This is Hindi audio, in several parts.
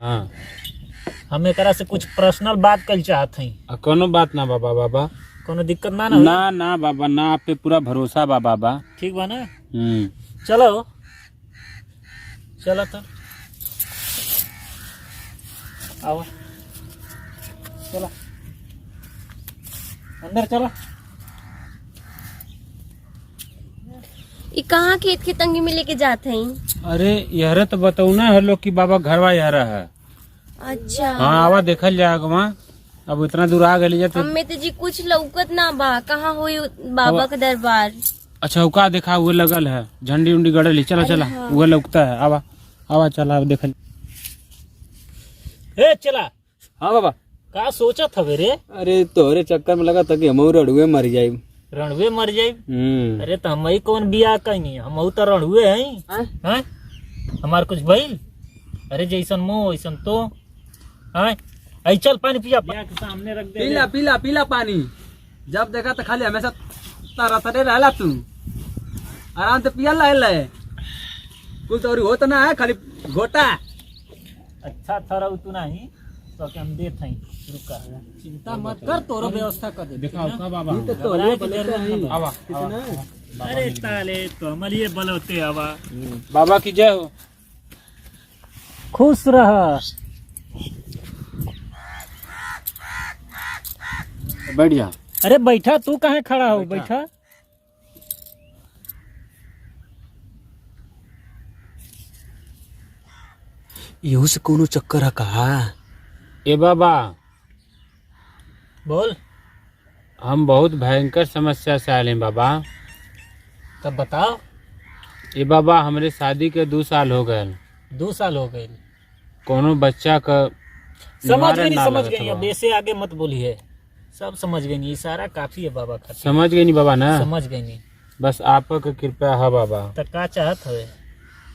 हाँ हम एकरा से कुछ पर्सनल बात कल चाहत हई। कोनो बात ना बाबा। बाबा कोनो दिक्कत ना ना ना बाबा ना, आप पे पूरा भरोसा बा बाबा। ठीक बा ना? चलो चलो तो आओ, चलो अंदर चलो। ये कहाँ खेत के तंगी में लेके जाते हैं? अरे यहरे तो बताऊ ना हर लोग की बाबा घरवा यहरा है। अच्छा हाँ आवा देखल जाएगा वहाँ। अब इतना दूर आ गए जाते। हमें तो जी कुछ लौकत ना बा, कहाँ हुई बाबा का दरबार? अच्छा उका देखा हुए लगल है, झंडी उंडी गड़ल है। चला चला वो लगता है। आवा आवा चला देखल। ए चला। हाँ बाबा का सोचा था रे? अरे तोहरे चक्कर में लगा था कि हम रड़ुए मर जाये। रणवे मर जाये? अरे तो हम कौन बिया कहीं, हम तो रणवे हैं। हमार कुछ भइल? अरे जैसन मुँह वैसन तो आई। चल पानी पिया के सामने रख दे। पीला पीला पीला पानी। जब देखा तो खाली हमेशा तारा तरे रहला तू। आराम से पिया ला कुछ और हो तो ना है, खाली घोटा। अच्छा थरा तू नहीं तो क्या हम देत हई। रुका चिंता मत कर, तोरो व्यवस्था कर दे। दिखाओ का बाबा। तो तोरे बलते हैं। आवा अरे ताले तो मलिए बलौते आवा। बाबा की जय हो। खुश रह। बैठ जा। अरे बैठा, तू कहाँ खड़ा हो? बैठा। यूं से कोनो चक्कर है कहा? ए बाबा बोल। हम बहुत भयंकर समस्या से आए हैं बाबा। तब बताओ। ए बाबा हमारे शादी के 2 साल हो गए। 2 साल हो गए। कोनो बच्चा का समझ गई। अब ऐसे आगे मत बोलिए। सब समझ गई, इशारा काफी है बाबा का। समझ गई नहीं बाबा ना? समझ गई। बस आपका कृपया है बाबा। तो का चाहत है?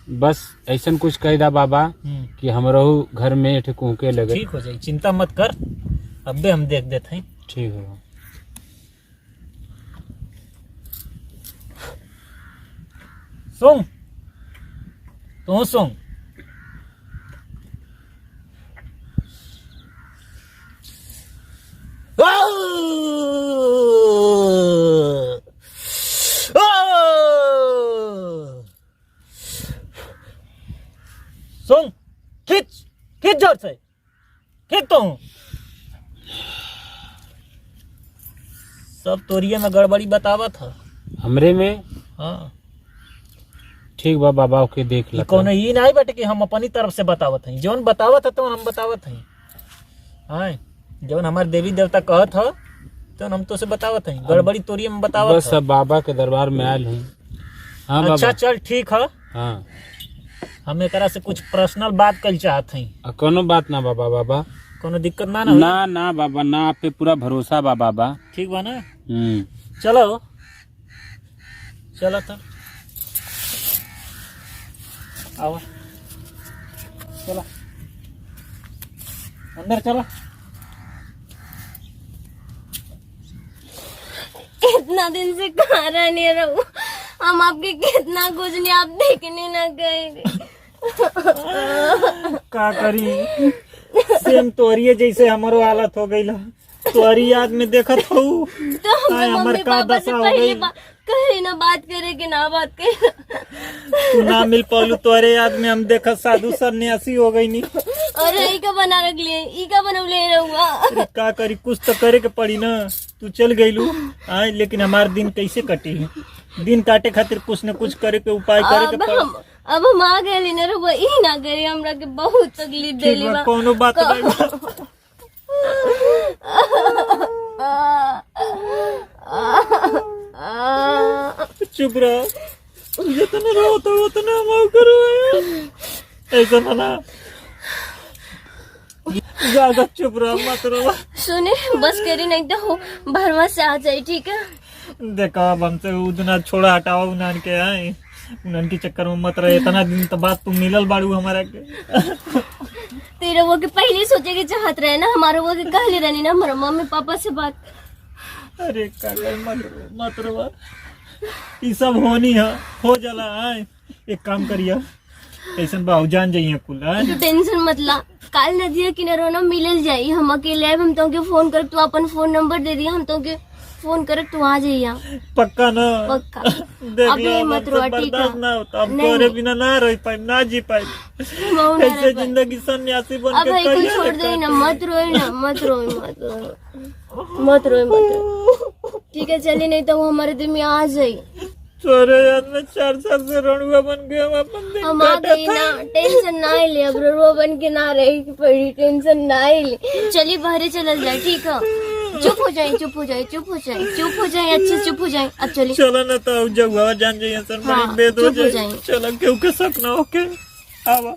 बस ऐसा कुछ कह दा बाबा कि हमरो घर में ठेकूके लगे। ठीक हो जाए, चिंता मत कर। अबे हम देख देते हैं। ठीक है। सुन तू सुन। सुन, खींच खींच जोर से खींच। तो सब तोरिये में गड़बड़ी बतावा था हमरे में। हाँ ठीक बा बाबा के देख ला। कौन ये नहीं बटे कि हम अपनी तरफ से बतावत हई। जौन बतावत है तो हम बतावत हई। हाँ जौन हमारे देवी देवता कहत है तो हम तो से बतावत हई। गड़बड़ी तोरिये में बतावत। बस सब बाबा के दरबार में आयल हैं। हाँ बाबा। अच्छा चल ठीक है। हाँ हम एकरा से कुछ पर्सनल बात कल चाहत हई। कोनो बात ना बाबा। बाबा कोनो दिक्कत ना ना ना बाबा ना, आप पे पूरा भरोसा बा बाबा। ठीक बा ना? चलो चलो तो आओ, चलो अंदर चलो। इतना दिन से कहाँ रहने रहूं, हम आपके कितना कुछ नहीं, आप देखने न गए। का करी, सेम तोरिये जैसे हमारो हालत हो गई। तोरी याद में देखत हो तो हमार का दशा हो गई। कहे ना बात करे कि ना बात करे। तू ना मिल पालू तोरे याद में हम देखत साधु सन्यासी हो गई नी। अरे ई का बना रख लिए, ई का बनवले रहूंगा। का करी, कुछ तो करे के पड़ी ना। तू चल गईलू आए, लेकिन हमार दिन कैसे कटी? दिन काटे खातिर कुछ न कुछ करे के उपाय करे के पड़ी। अब हम आ गए ना रहुआ, ई ना करे, हमरा के बहुत तकलीफ देली बा। कोनो बात नहीं। चुप रहो, जितना रहो तो उतना माफ करो। ऐसा ना, ज्यादा चुप रहो, मत रहो। सुने बस करी, नहीं तो हो भरवा से आ जाए। ठीक है देखा, अब हमसे उतना छोड़ा हटाओ उन्हन के आए, उन्हन के चक्कर में मत रहे। इतना दिन तो बात तुम मिलल बाड़ू हमारा के। तेरे वो के पहले सोचे के चाहत रहे ना, हमारे वो के कहले रहनी ना हमारे मम्मी पापा से बात। अरे काका मत रो, ये सब होनी है, हो जाला। आए एक काम करिए, ऐसा बाबू जान जाइए कुल। टेंशन मत ला, काल नदिया किनारे ना मिलल जाई, हम अकेले आए, हम तो फोन कर, तू अपन फोन नंबर दे दिया, हम तो फोन कर, तू आ जाइया पक्का ना? पक्का। देख अभी लो, मत रो, ठीक है? ना होता, अब नहीं, तोरे बिना ना रह पाए, ना जी पाए, मऊ ना ऐसे रह पाए। जिंदगी सन्यासी बन अब के भाई को कहिया छोड़ दे ना, मत रोए ना, मत रोए, मत रोए। ठीक है चलिए, नहीं तो वो हमारे दिल में आ जाई। तोरे याद में 4 साल से रणुआ बन गए, हम अपन दिन हम आ गई ना, टेंशन ना ले, अब रो बन के ना रही पड़ी, टेंशन ना ले। चलिए बाहर चल जाए, ठीक है? चुप हो जाए, चुप हो जाए, चुप हो जाए, चुप हो जाए, अच्छे चुप हो जाए। अब चलिए चलो ना, तो जगह जान जाइए सर, हाँ, बड़ी बेद हो चुप हो जाए। जाए। चलो, क्यों के शक ना होके आवा।